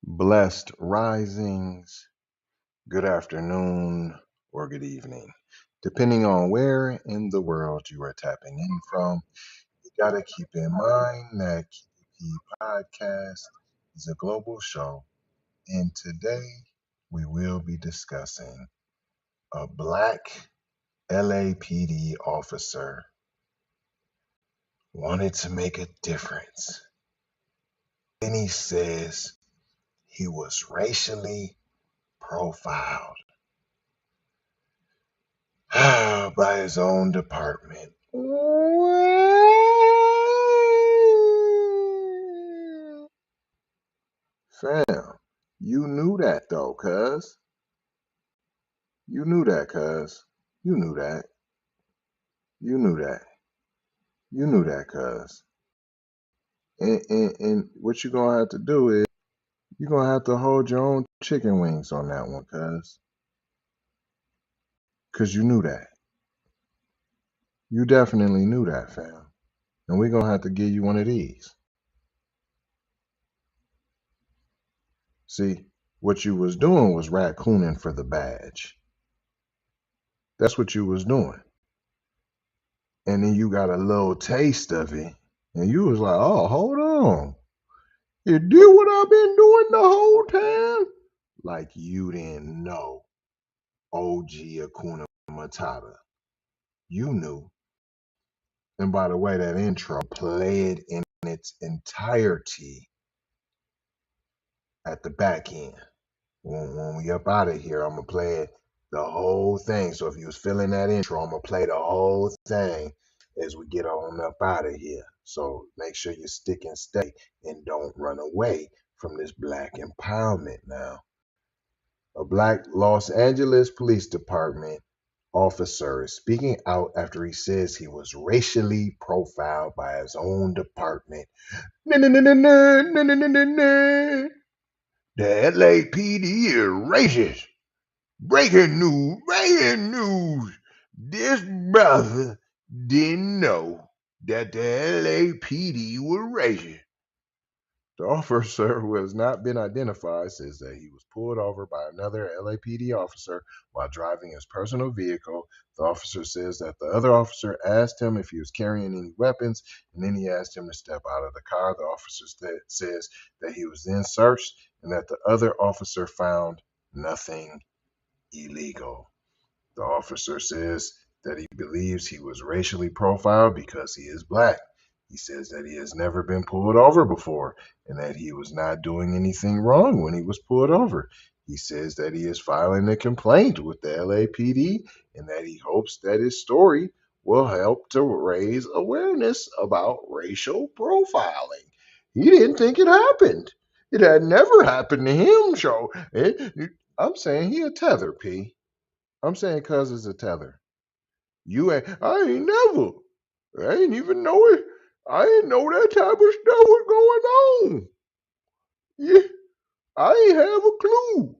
Blessed risings, good afternoon, or good evening, depending on where in the world you are tapping in from. You got to keep in mind that KP Podcast is a global show, and today we will be discussing a black LAPD officer wanted to make a difference. And he says he was racially profiled by his own department. Fam, you knew that though, cuz. You knew that, cuz. You knew that. You knew that. You knew that, cuz. And what you're gonna have to do is you're gonna have to hold your own chicken wings on that one, cuz. Cause you knew that. You definitely knew that, fam. And we're gonna have to give you one of these. See, what you was doing was raccooning for the badge. That's what you was doing. And then you got a little taste of it. And you was like, oh, hold on. You did what I've been doing the whole time? Like you didn't know OG Hakuna Matata. You knew. And by the way, that intro, play it in its entirety at the back end. When we up out of here, I'm going to play it the whole thing. So if you was feeling that intro, I'm going to play the whole thing as we get on up out of here. So make sure you stick and stay and don't run away from this black empowerment now. A black Los Angeles Police Department officer is speaking out after he says he was racially profiled by his own department. The LAPD is racist. Breaking news. This brother didn't know that the LAPD was racist. The officer, who has not been identified, says that he was pulled over by another LAPD officer while driving his personal vehicle. The officer says that the other officer asked him if he was carrying any weapons, and then he asked him to step out of the car. The officer says that he was then searched and that the other officer found nothing illegal. The officer says that he believes he was racially profiled because he is black. He says that he has never been pulled over before and that he was not doing anything wrong when he was pulled over. He says that he is filing a complaint with the LAPD and that he hopes that his story will help to raise awareness about racial profiling. He didn't think it happened. It had never happened to him, so I'm saying he a tether, P. I'm saying cuz it's a tether. I ain't even know it. I didn't know that type of stuff was going on. Yeah, I ain't have a clue.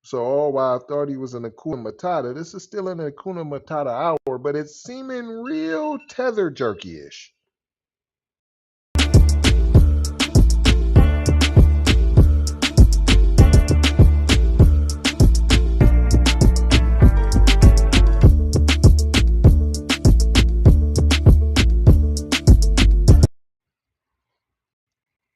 So all while I thought he was an Hakuna Matata, this is still an Hakuna Matata hour, but it's seeming real tether jerky-ish.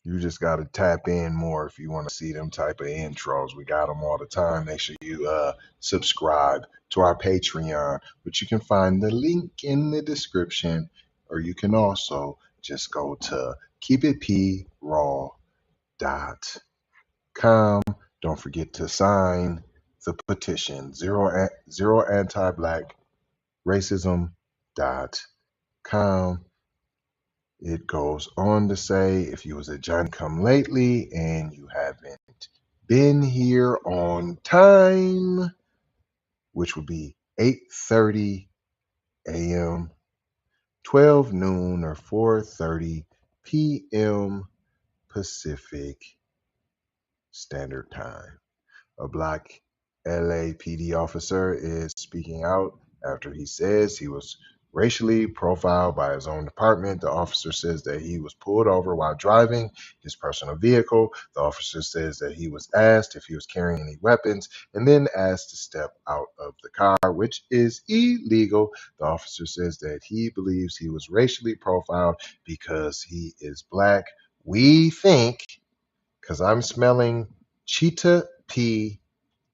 You just got to tap in more if you want to see them type of intros. We got them all the time. Make sure you subscribe to our Patreon, which you can find the link in the description, or you can also just go to keepitpraw.com. Don't forget to sign the petition, zero anti-black racism.com. It goes on to say, if you was a Johnny come lately and you haven't been here on time, which would be 8:30 a.m., 12 noon, or 4:30 p.m., Pacific Standard Time. A black LAPD officer is speaking out after he says he was racially profiled by his own department. The officer says that he was pulled over while driving his personal vehicle. The officer says that he was asked if he was carrying any weapons and then asked to step out of the car, which is illegal. The officer says that he believes he was racially profiled because he is black. We think, because I'm smelling cheetah pea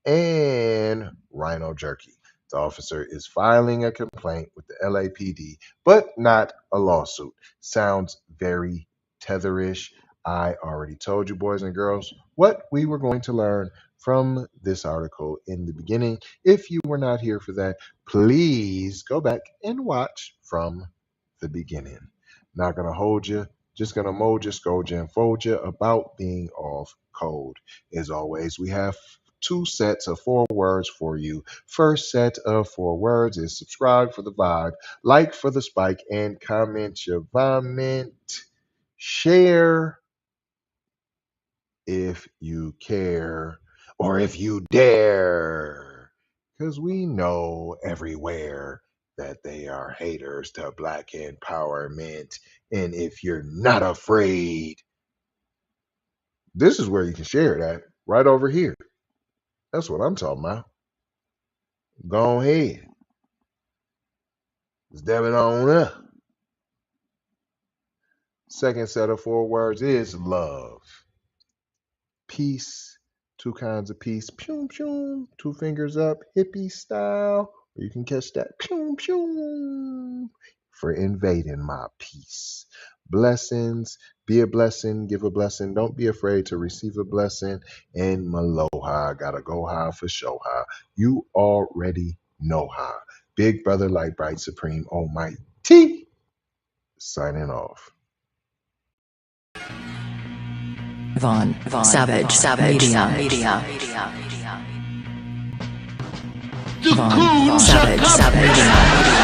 and rhino jerky. The officer is filing a complaint with the LAPD, but not a lawsuit. Sounds very tetherish. I already told you, boys and girls, what we were going to learn from this article in the beginning. If you were not here for that, please go back and watch from the beginning. Not going to hold you, just going to mold you, scold you, and fold you about being off code. As always, we have 2 sets of 4 words for you. First set of 4 words is subscribe for the vibe, like for the spike, and comment your vomit. Share if you care or if you dare, because we know everywhere that they are haters to black empowerment. And if you're not afraid, this is where you can share that, right over here. That's what I'm talking about. Go ahead. Step it on up. Second set of 4 words is love. Peace. 2 kinds of peace. Pew, pew. 2 fingers up, hippie style. Or you can catch that pew, pew, for invading my peace. Blessings. Be a blessing. Give a blessing. Don't be afraid to receive a blessing. And Maloha. Gotta go high for show high. You already know how. Big brother, light bright, supreme, almighty. Signing off. Vaughn Savage Media. Vaughn Savage Media.